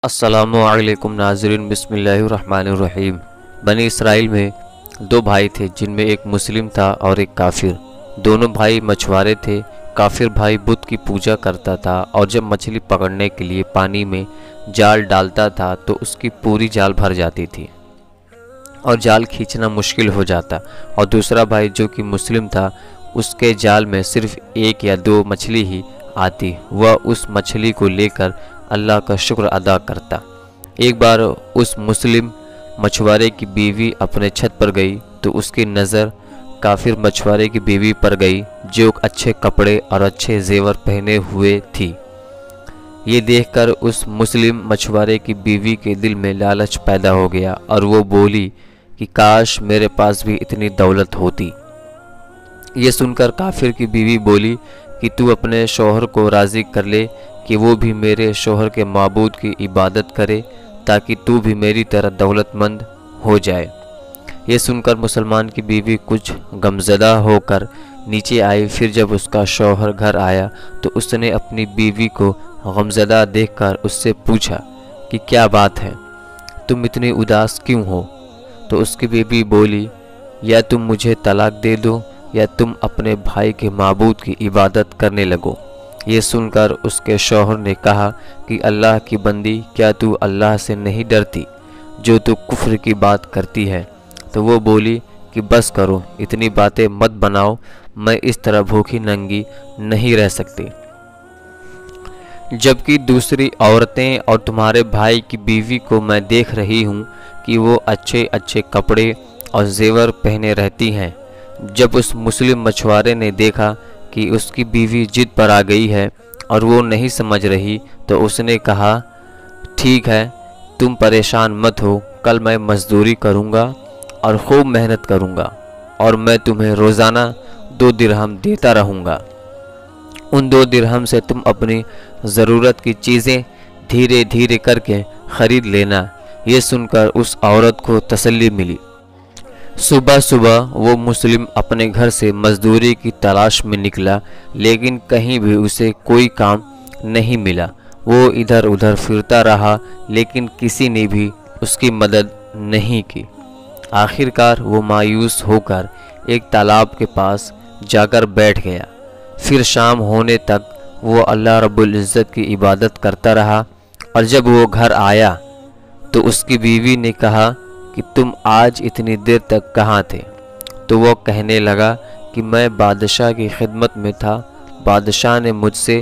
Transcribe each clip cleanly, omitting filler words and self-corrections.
السلام علیکم ناظرین، بسم اللہ الرحمن الرحیم۔ بنی اسرائیل میں دو بھائی تھے جن میں ایک مسلم تھا اور ایک کافر۔ دونوں بھائی مچھوارے تھے۔ کافر بھائی بت کی پوجا کرتا تھا اور جب مچھلی پکڑنے کے لیے پانی میں جال ڈالتا تھا تو اس کی پوری جال بھر جاتی تھی اور جال کھینچنا مشکل ہو جاتا، اور دوسرا بھائی جو کہ مسلم تھا اس کے جال میں صرف ایک یا دو مچھلی ہی آتی۔ وہ اس مچھلی کو لے کر اللہ کا شکر ادا کرتا۔ ایک بار اس مسلم مچھوارے کی بیوی اپنے چھت پر گئی تو اس کی نظر کافر مچھوارے کی بیوی پر گئی جو اچھے کپڑے اور اچھے زیور پہنے ہوئے تھی۔ یہ دیکھ کر اس مسلم مچھوارے کی بیوی کے دل میں لالچ پیدا ہو گیا اور وہ بولی کہ کاش میرے پاس بھی اتنی دولت ہوتی۔ یہ سن کر کافر کی بیوی بولی کہ تو اپنے شوہر کو راضی کر لے کہ وہ بھی میرے شوہر کے معبود کی عبادت کرے تاکہ تو بھی میری طرح دولت مند ہو جائے۔ یہ سن کر مسلمان کی بیوی کچھ غمزدہ ہو کر نیچے آئی۔ پھر جب اس کا شوہر گھر آیا تو اس نے اپنی بیوی کو غمزدہ دیکھ کر اس سے پوچھا کہ کیا بات ہے، تم اتنی اداس کیوں ہو؟ تو اس کی بیوی بولی یا تم مجھے طلاق دے دو یا تم اپنے بھائی کے معبود کی عبادت کرنے لگو۔ یہ سن کر اس کے شوہر نے کہا کہ اللہ کی بندی، کیا تو اللہ سے نہیں ڈرتی جو تو کفر کی بات کرتی ہے؟ تو وہ بولی کہ بس کرو، اتنی باتیں مت بناؤ، میں اس طرح بھوکی ننگی نہیں رہ سکتی۔ جبکہ دوسری عورتیں اور تمہارے بھائی کی بیوی کو میں دیکھ رہی ہوں کہ وہ اچھے اچھے کپڑے اور زیور پہنے رہتی ہیں۔ جب اس مسلم مچھوارے نے دیکھا کہ اس کی بیوی ضد پر آ گئی ہے اور وہ نہیں سمجھ رہی تو اس نے کہا ٹھیک ہے، تم پریشان مت ہو، کل میں مزدوری کروں گا اور خوب محنت کروں گا اور میں تمہیں روزانہ 2 درہم دیتا رہوں گا۔ ان 2 درہم سے تم اپنی ضرورت کی چیزیں دھیرے دھیرے کر کے خرید لینا۔ یہ سن کر اس عورت کو تسلی ملی۔ صبح صبح وہ مسلم اپنے گھر سے مزدوری کی تلاش میں نکلا، لیکن کہیں بھی اسے کوئی کام نہیں ملا۔ وہ ادھر ادھر پھرتا رہا لیکن کسی نے بھی اس کی مدد نہیں کی۔ آخر کار وہ مایوس ہو کر ایک تالاب کے پاس جا کر بیٹھ گیا۔ پھر شام ہونے تک وہ اللہ رب العزت کی عبادت کرتا رہا، اور جب وہ گھر آیا تو اس کی بیوی نے کہا کہ تم آج اتنی دیر تک کہاں تھے؟ تو وہ کہنے لگا کہ میں بادشاہ کی خدمت میں تھا، بادشاہ نے مجھ سے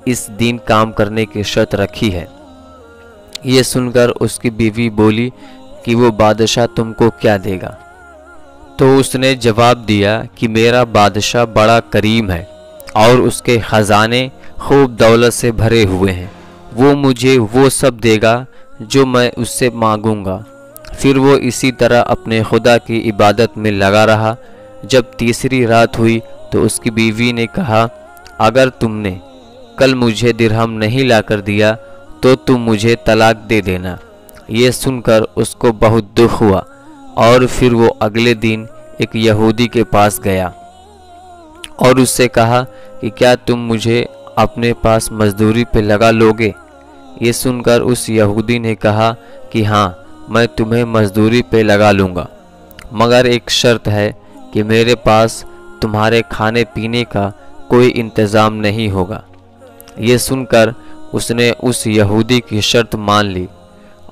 اس دن کام کرنے کی شرط رکھی ہے۔ یہ سن کر اس کی بیوی بولی کہ وہ بادشاہ تم کو کیا دے گا؟ تو اس نے جواب دیا کہ میرا بادشاہ بڑا کریم ہے اور اس کے خزانے خوب دولت سے بھرے ہوئے ہیں، وہ مجھے وہ سب دے گا جو میں اس سے مانگوں گا۔ پھر وہ اسی طرح اپنے خدا کی عبادت میں لگا رہا۔ جب تیسری رات ہوئی تو اس کی بیوی نے کہا اگر تم نے کل مجھے درہم نہیں لا کر دیا تو تم مجھے طلاق دے دینا۔ یہ سن کر اس کو بہت دکھ ہوا، اور پھر وہ اگلے دن ایک یہودی کے پاس گیا اور اس سے کہا کہ کیا تم مجھے اپنے پاس مزدوری پہ لگا لوگے؟ یہ سن کر اس یہودی نے کہا کہ ہاں، میں تمہیں مزدوری پہ لگا لوں گا، مگر ایک شرط ہے کہ میرے پاس تمہارے کھانے پینے کا کوئی انتظام نہیں ہوگا۔ یہ سن کر اس نے اس یہودی کی شرط مان لی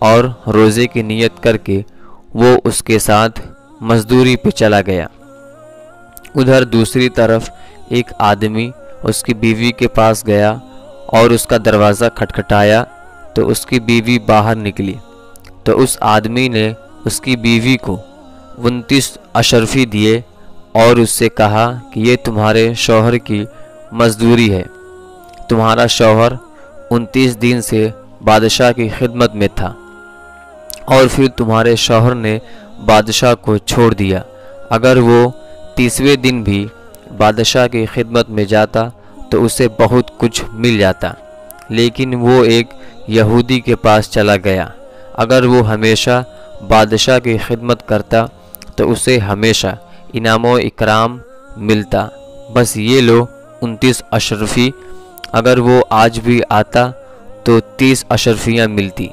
اور روزے کی نیت کر کے وہ اس کے ساتھ مزدوری پہ چلا گیا۔ ادھر دوسری طرف ایک آدمی اس کی بیوی کے پاس گیا اور اس کا دروازہ کھٹکھٹایا تو اس کی بیوی باہر نکلی۔ تو اس آدمی نے اس کی بیوی کو 29 اشرفی دیے اور اس سے کہا کہ یہ تمہارے شوہر کی مزدوری ہے۔ تمہارا شوہر 29 دن سے بادشاہ کی خدمت میں تھا اور پھر تمہارے شوہر نے بادشاہ کو چھوڑ دیا۔ اگر وہ 30ویں دن بھی بادشاہ کی خدمت میں جاتا تو اسے بہت کچھ مل جاتا، لیکن وہ ایک یہودی کے پاس چلا گیا۔ اگر وہ ہمیشہ بادشاہ کی خدمت کرتا تو اسے ہمیشہ انعام و اکرام ملتا، بس یہ لو 29 اشرفی۔ اگر وہ آج بھی آتا تو 30 اشرفیاں ملتی۔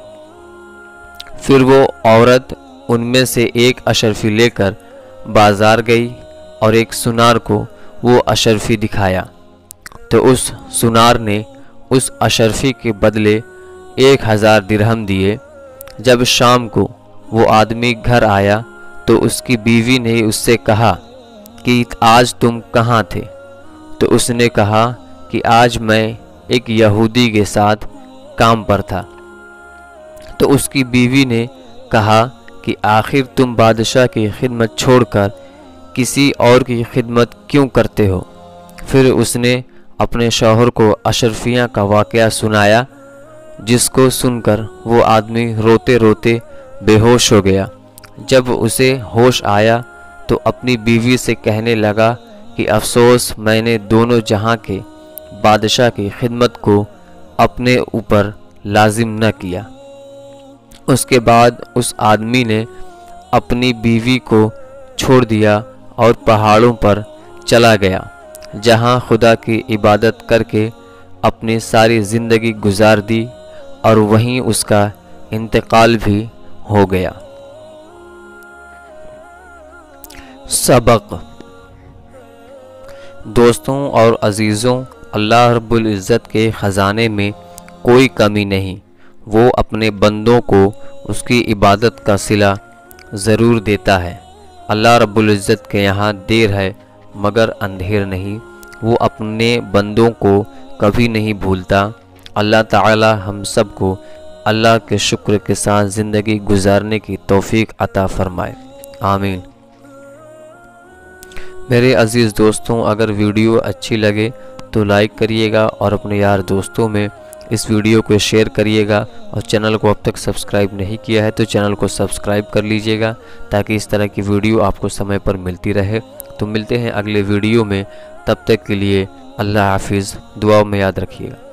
پھر وہ عورت ان میں سے ایک اشرفی لے کر بازار گئی اور ایک سنار کو وہ اشرفی دکھایا، تو اس سنار نے اس اشرفی کے بدلے 1000 درہم دیے۔ جب شام کو وہ آدمی گھر آیا تو اس کی بیوی نے اس سے کہا کہ آج تم کہاں تھے؟ تو اس نے کہا کہ آج میں ایک یہودی کے ساتھ کام پر تھا۔ تو اس کی بیوی نے کہا کہ آخر تم بادشاہ کی خدمت چھوڑ کر کسی اور کی خدمت کیوں کرتے ہو؟ پھر اس نے اپنے شوہر کو اشرفیاں کا واقعہ سنایا، جس کو سن کر وہ آدمی روتے روتے بے ہوش ہو گیا۔ جب اسے ہوش آیا تو اپنی بیوی سے کہنے لگا کہ افسوس، میں نے دونوں جہاں کے بادشاہ کی خدمت کو اپنے اوپر لازم نہ کیا۔ اس کے بعد اس آدمی نے اپنی بیوی کو چھوڑ دیا اور پہاڑوں پر چلا گیا، جہاں خدا کی عبادت کر کے اپنی ساری زندگی گزار دی، اور وہیں اس کا انتقال بھی ہو گیا۔ سبق۔ دوستوں اور عزیزوں، اللہ رب العزت کے خزانے میں کوئی کمی نہیں۔ وہ اپنے بندوں کو اس کی عبادت کا صلہ ضرور دیتا ہے۔ اللہ رب العزت کے یہاں دیر ہے مگر اندھیر نہیں۔ وہ اپنے بندوں کو کبھی نہیں بھولتا۔ اللہ تعالی ہم سب کو اللہ کے شکر کے ساتھ زندگی گزارنے کی توفیق عطا فرمائے، آمین۔ میرے عزیز دوستوں، اگر ویڈیو اچھی لگے تو لائک کریے گا اور اپنے یار دوستوں میں اس ویڈیو کو شیئر کریے گا، اور چینل کو اب تک سبسکرائب نہیں کیا ہے تو چینل کو سبسکرائب کر لیجئے گا، تاکہ اس طرح کی ویڈیو آپ کو سمے پر ملتی رہے۔ تو ملتے ہیں اگلے ویڈیو میں، تب تک کے لیے اللہ حافظ، دعاؤں میں یاد رکھیے گا۔